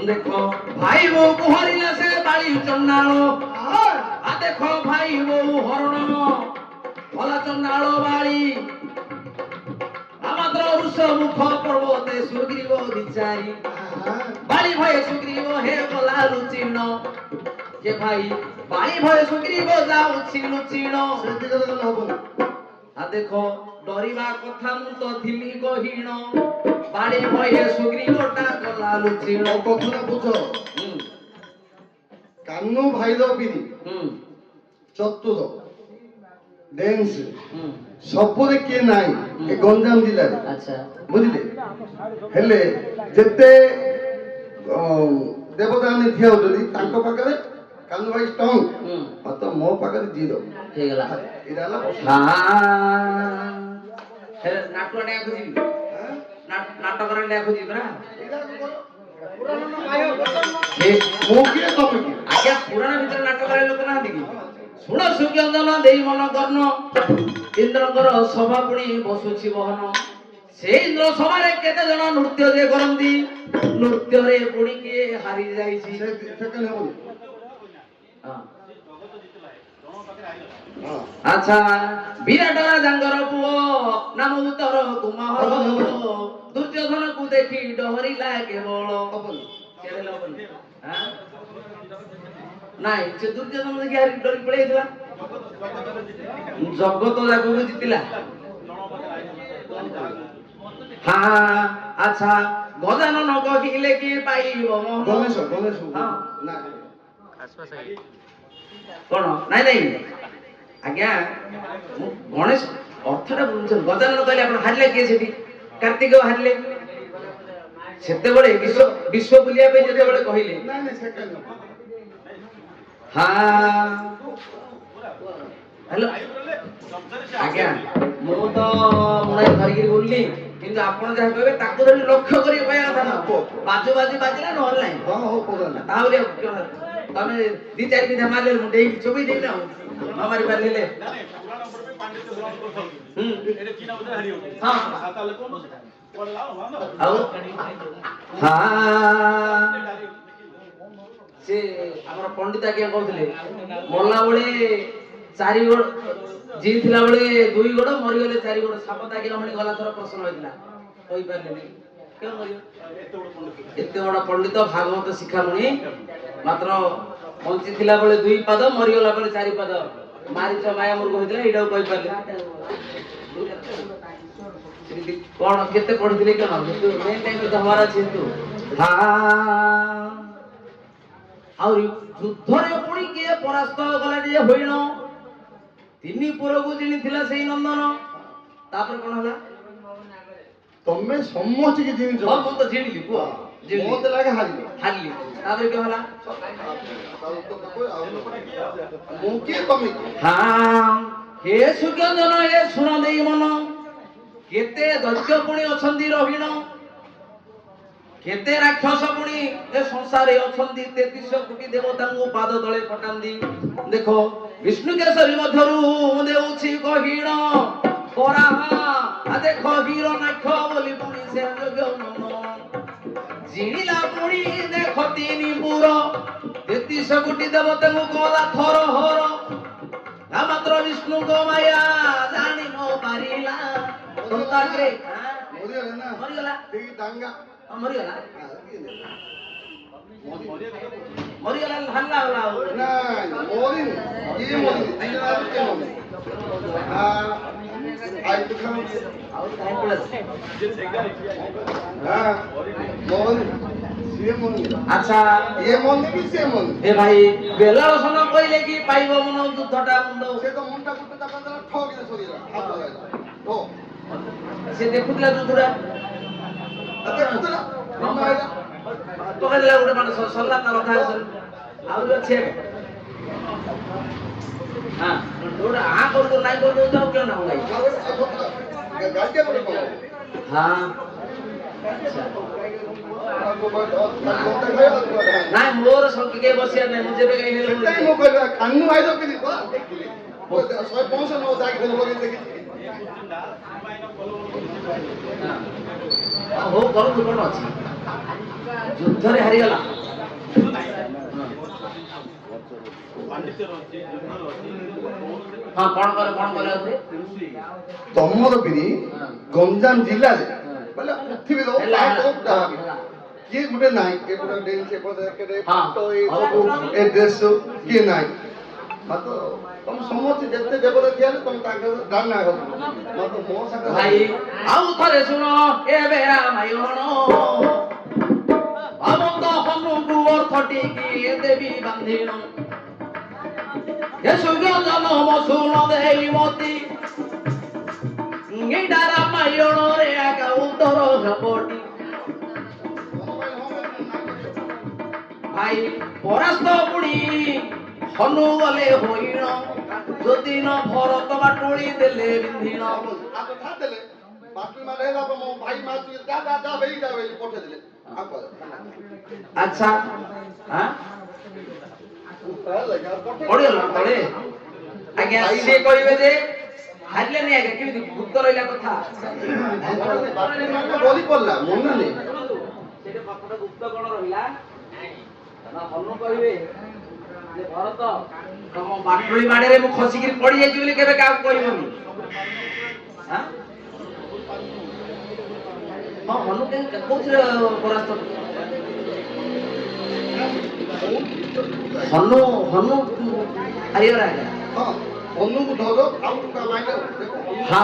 देखो भाई वो कुहरिला से बाली चंडालो आ देखो भाई वो हरण भला चंडालो बाली मात्र रुष मुख पर्वते सुग्रीव विचारी बाली भय सुग्रीव हे गला लुचिन के भाई बाली भय सुग्रीव जाउछि लुचिन आ देखो डरिबा कथा मु तो थिली कहिण बाली भय सुग्रीवटा गला लुचिन कथा बुझ कान्नु भाई बिरी चतुर डेंस सबरे किए नाई ए गंजाम जिले अच्छा बुझले हेले जेते देवता ने थिया होतली तांको पाकरे कान्नु भाई स्ट्रांग तो मो पाकरे जीरो हे गला इराला हां हे नाटक ने खुजी नाटक करे ले खुजी बरा हे मो के तुम की आज्ञा पुराण भीतर नाटक करे लोक ना देखि सुण सुज्ञान देई मन कर्ण इंद्रकर सभा पुणी बसुछि बहन से इंद्र सभा रे केते जण नृत्य जे करंती नृत्य रे पुणी के हारि जाईछि सेकंड हो हां अच्छा विराट राजांगर पुओ नाम उत्तर कुमार दुर्योधन को देखी डहरिला केवल केले लबन हां नाही से दुर्योधन देखि हारि डरी पळै दिला जगत जाको जितिला हां अच्छा गजानन कहिले कि पाइबो गणेश हां ना कोन नाही नाही आज्ञा गणेश अर्थटा बुझन गजानन कहले आपण हारले के सेठी कार्तिक हारले सेते बळे विश्व बुलिया पे जेते बळे कहिले नहीं नहीं सेकंड हां हेलो आज्ञा मो तो मुळे धरिगिरी बोलली किंतु आपण जहा कहबे ताको धरि लक्ष्य करी कहया कथा न बाजू बाजिला न ऑनलाइन हां हो पगला तावले तमे दी चार बिधा मारले मुंडे चोबी देई ना हमारी बात ले ले हां आओ हां से हमर पंडित के कहथले मोला बळे चारि गोड़ जी थिला बळे दुई गोड़ मरि गेले चारि गोड़ सापता के हमनी गला थर प्रश्न होइतला होई पारले क्यों मरियो एते बड़ा पंडित भागवत शिखामणि मात्र पहुंची थिला बळे दुई पाद मरि गेला बळे चारि पाद मारिच माया मुर्ग होइतला एडा कहि पारले कोन केते पढिथिले केन मेन टाइम तो हमारा चिंतु हां और युद्धरे पुणी के परास्त गला जे होइनो तिनी पुरगु जिनी थिला सेई नंदन तापर कोन हला तमे समस्त के जिन हां मो तो जिनिली को मत लागे हारली तापर के हला मो के तमे हां हे सुगंधन हे सुण देई मन केते दैत्य पुणी अछंदी रहिण केते राक्षस पुणी ए संसारे अछंदी 33 कोटी देवता को पाद तळे पटांदी देखो विष्णु केसरी मध्यरु देउछि कहिण पराहा आ देखो वीर नाख बोली पुणी से जोग्य नमन जिणिला पुणी देखो तीनी पुर 33 कोटी देवता को कोला थर हर आ मात्र विष्णु को माया जानि न पारिला संताग्रे मरिगला ना मरिगला ठीक दांगा मरिगला मरिगला हल्ला होला ना मोरिन ये मोरिन दिना के मोरिन आई तो खाओ और टाइम प्लस हां मोरिन ये मोरिन अच्छा ये मोरिन भी से मोरिन ए भाई बेला सन कइले कि पाइबो मन युद्धटा मुंड से तो मुंडा कुटा ता बंदला ठोगिले सोरिला हाथ लगाइला हो से देखुतला युद्धटा अते कुतला माइला तो कहला गुटे माने सल्ला ता रखा आउर छे हां थोड़ा आ कर दो नहीं कर दो तो क्यों ना होगा गाड़ी बोले को हां नहीं मोर संग के बसिया नहीं मुझे पे कहीं नहीं टाइम हो गया कान्नु भाई तो भी को 150 नो जाके बोल देखि हो करू कोन अछि युद्ध रे हारि गला ହଁ କଣ କଲେ ଅଛି ତମର ବିରି ଗଞ୍ଜାମ ଜିଲ୍ଲାରେ ବୋଲେ ପୃଥିବୀର କିଏ ଗୋଟେ ନାହିଁ କିଏ ଗୋଟେ ଡେନ୍ସ ଏ ଡ୍ରେସ୍ କିଏ ନାହିଁ ମାତ୍ର ତମେ ସମସ୍ତେ ଯେତେ ଦେବତା ଦିଆଲେ ତମେ ତାଙ୍କର ଦାନ ମାତ୍ର ମୋ ସାଙ୍ଗେ ଭାଇ ଆଉ ଥରେ ଶୁଣ ଏବେ ରାମାୟଣ ଅମନ୍ତ ହନୁକୁ ଅର୍ଥ ଟିକି ଦେବୀ ବାନ୍ଧିଣ ଏ ସୂର୍ଯ୍ୟ ଜନମ ଶୁଣ ଦେଇ ମତି ଏଇଟା ରାମାୟଣରେ ଆକା ଉତ୍ତର ହେବଟି ଭାଇ ପରାସ୍ତ ପୁଣି ହନୁ ଗଲେ ହଇଣ ଯଦି ନ ଭରତ ବାଟୁଳି ଦେଲେ ବିନ୍ଧିଣ ଆଚ୍ଛା ପଡ଼ିଗଲା ତଳେ ଆଜ୍ଞା ସିଏ କହିବେ ଯେ ହାରିଲେନି ଆଜ୍ଞା କେମିତି ଗୁପ୍ତ ରହିଲା କଥା ଗଳି ପଡିଲା ମନେ ନାହିଁ ସେଠି କଥାଟା ଗୁପ୍ତ କଣ ରହିଲା ହନୁ କହିବେ ଯେ ଭରତ ତମ ବାଟୁଳି ମାଡରେ ମୁଁ ଖସିକିରି ପଡିଯାଇଛି ବୋଲି କେବେ କାହାକୁ କହିବନି ହଁ ହନୁ କୋଉଥିରେ ପରାସ୍ତ ହନୁ ହାରିଗଲା ଆଜ୍ଞା ହନୁକୁ ଧର ଆଉ ମାଇଲେ ହଁ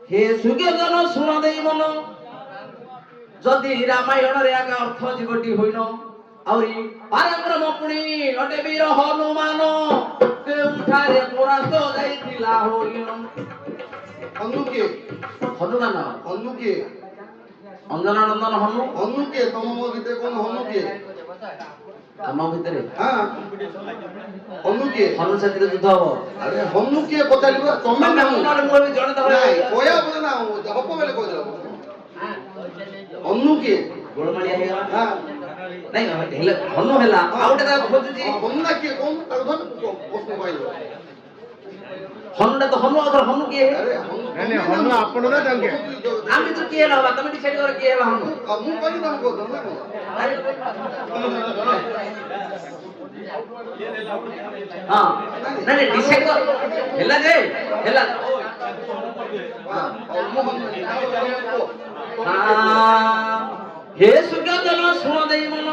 ହେ ସୁଜ୍ଞଜନ ଶୁଣ ଦେଇ ମନ ଯଦି ରାମାୟଣରେ ଆଗା ଅର୍ଥ ଜୀବଟି ହୋଇନ ଆହୁରି ପରାକ୍ରମ ପୁଣି ଅଟେ ବୀର ହନୁମାନ କେଉଁଠାରେ ପରାସ୍ତ ଯାଇଥିଲା ହରିଣ ହନୁ କିଏ ହନୁମାନ ହନୁ କିଏ ଅଞ୍ଜନାନନ୍ଦନ ହନୁ ହନୁ କିଏ ତମ ମୋ ଭିତରେ କୋନ ହନୁ କିଏ ଆମ ଭିତରେ ହନୁ କିଏ ହନୁ ସେଥିରେ ଯୁଦ୍ଧ ହବ ଆରେ ହନୁ କିଏ ପଚାରିବ ତମେ ନା ମୁଁ ଜଣେ ତ କହିବା ବୋଲେ ନା ହବ ବେଲେ କହିଦେବ ହନୁ କିଏ ଗୋଳମାଳିଆ ହେଇଗଲା ନାଇଁ ହେଲେ ହନୁ ହେଲା ଆଉ ଗୋଟେ ତାକୁ ଖୋଜୁଛି ହନୁ ନା କିଏ କହୁନ ତାକୁ ଧର ପ୍ରଶ୍ନ ପାଇବ ହନୁଟା ତ ହନୁ ଆଉ ହନୁ କିଏ ଆରେ ହନୁ ଆପଣ ନା ତାଙ୍କେ ଆମେ ତ କିଏ ହେଲା ତମେ ଡିସାଇଡ୍ କର କିଏ ହେଲା ହନୁ ମୁଁ କହିଲି ତମକୁ କହୁଛ ନା ହଁ ନାଇଁ ଡିସାଇଡ୍ କର ହେଲା ଯେ ହେଲା हे सुज्ञजन शुण दे मन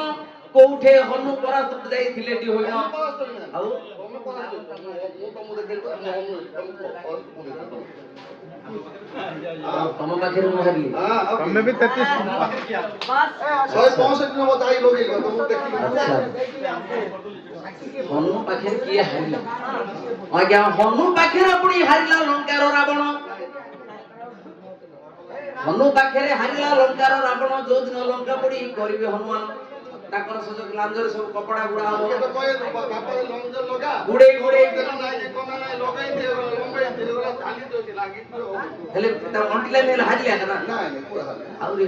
कोठे हनु परास्त जाइथिले टी होइनो आउ तम पाखे मोहरी तमे भी 33 165 दिन बताई लोगे तुम देखि अच्छा हनु पाखे किए हारिला आज्ञा हनु पाखे अपनी हारिला लंकार रावण हनु पाखे हारिला लंकार रावण जो दिन लंका पड़ी करिवे हनुमान ताकर सजक लांजर सब कपड़ा गुड़ा हो तो कहे बापा लंज लगा गुड़े गुड़े नाही कोना नाही लगाई दे लंबाई दे चाली तो लागी हेले ता अंटिला ने हारिला ना नाही पूरा हाल आउरी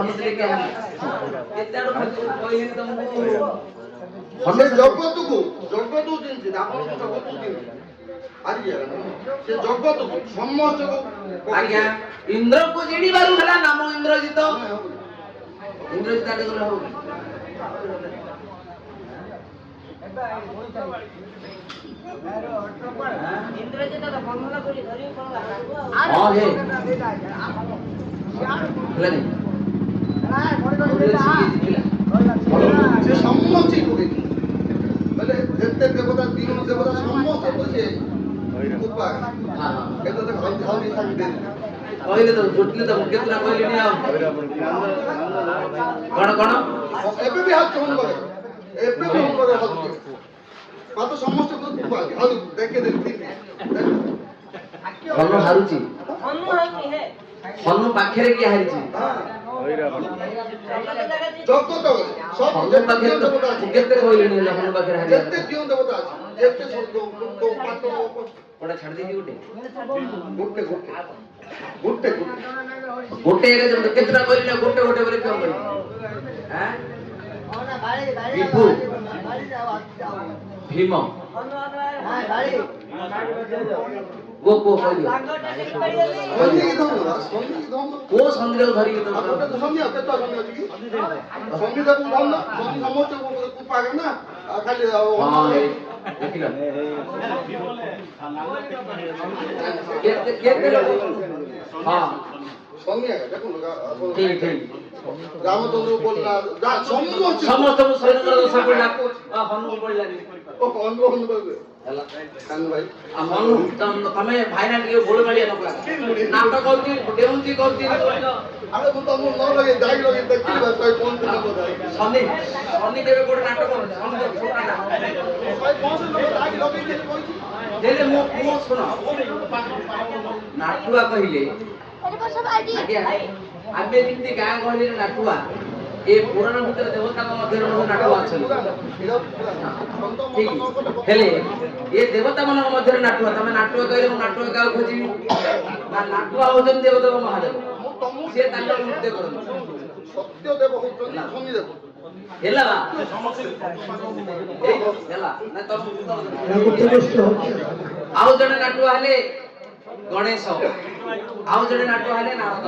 हनु दिले के केताडो कहले तुमको हनु जगतକୁ जगतକୁ ଜିନିଷ ଆପଣ ଜଗତକୁ ଜିନିଷ ଆଜି ସେ ଜଗତକୁ ସମସ୍ତକୁ आज्ञा इंद्र को जिणी बारू हला नाम इंद्रजित इंद्रजित आडे गले हो इंद्रजित तो बंधना करी धरी कोन हां हे हला नहीं ସେ ସମସ୍ତେ କୋଡେ ମାନେ ଯେତେ ଦେବତା ଦିନ ଦେବତା ସମସ୍ତେ ବସେ ଉପା हां ଏତ ତ ଖାଲି ସାଙ୍ଗେ ଦେ କହିଲେ ତ ଜୁଟଲେ ତ କେତନା କହିଲେ ନି ଆଉ କଣ ଏବେ ବି ହାତ ଚୋନ କରେ ଏବେ ବି କରେ ହାତ ମାତ୍ର ସମସ୍ତେ ଉପା ଆଉ ଦେଖେ ଦେଖି हनु हारुची हनु हनु हे हनु पाखेरे की हारिची ଜଗତ ସବୁ हनु पाखेरे तो केते କହିଲେ ନି हनु पाखेरे हारिला ଯେତେ ଦିନ ଦେବତା ଅଛି ଯେତେ ସ୍ୱର୍ଗ ପାତ कोडा छाड़ दी गुटे ଗୋଟେ ଗୋଟେ गोटे एके जब केतना कहले गोटे गोटे बोले क्यों बोले हैं ओना बाड़ी बाड़ी विभु बाड़ी जाओ भीम हनु हां बाड़ी ଗୋ କୋ କହିଦିଅ ଲାଙ୍ଗଟା ଟେକି ପାଡ଼ିଗଲେ ସନ୍ଧି ଧମ ସନ୍ଧି ଧମ କୋ ସନ୍ଧ୍ୟାକୁ ଧରିକି ତ ଆପଣ ତ ସନ୍ଧି କେତେ ସନ୍ଧି ଅଛି କି ସନ୍ଧି ତାକୁ ଧମ ନା ସନ୍ଧି ସମସ୍ତଙ୍କୁ ପାଗେ ନା ଖାଲି ହଁ ଏଇ ଦେଖିଲ କେତେ ଲୋକ ହଁ ସନ୍ଧି ଆଜ୍ଞା ଦେଖନ୍ତୁ ଠିକ ଠିକ ରାମଚନ୍ଦ୍ର ବୋଲିଲା ସବୁ ଅଛି ସମସ୍ତଙ୍କୁ ଶରୀରର ଦୋଷ ପଡ଼ିଲା ହନୁ ପଡ଼ିଲାନି ହେଲା କାନୁ ଭାଇ ମନୁ ତମେ ଭାଇନା ଟିକେ ଗୋଳ ମାଳିଆ ନକଲା ନାଟକ କରୁଛି ଡେଉଁଛି କରୁଛି ଆରେ ମୁଁ ତମକୁ ନ ଲଗେଇ ଦାଇ ଲଗେଇ ଦେଖିଲି ବାସ ଭାଇ ଫୋନ ଥିଲା ବୋଧେ ଶନି ଶନି କେବେ ଗୋଟେ ନାଟକ କରୁଛି ଶନି ତ ଛୋଟା ଭାଇ ଫୋନ ଦାଇ ଲଗେଇ ଦେଲି କହିଛି ହେଲେ ମୋ ପୁଅ ଶୁଣ ନାଟୁଆ କହିଲେ ଆଜ୍ଞା ଆମେ ଯେମିତି ଗାଁ ଗହଳିରେ ନାଟୁଆ ଏ ପୁରାଣ ଭିତରେ ଦେବତାଙ୍କ ମଧ୍ୟରେ ମଧ୍ୟ ନାଟୁଆ ଅଛନ୍ତି ଠିକ ହେଲେ ଏ ଦେବତା ମାନଙ୍କ ମଧ୍ୟରେ ନାଟୁଆ ତମେ ନାଟୁଆ କହିଲେ ମୁଁ ନାଟୁଆ କାହାକୁ ଖୋଜିବି ନା ନାଟୁଆ ହଉଛନ୍ତି ଦେବଦେବ ମହାଦେବ ମୁଁ ତମକୁ ସିଏ ତାଙ୍କର ନୃତ୍ୟ କରନ୍ତି ସତ୍ୟ ଦେବ ହଉଛନ୍ତି ଶନି ଦେବ ହେଲା ଏଇ ହେଲା ନା ଆଉ ଜଣେ ନାଟୁଆ ହେଲେ ଗଣେଶ ଆଉ ଜଣେ ନାଟୁଆ ହେଲେ ନାରଦ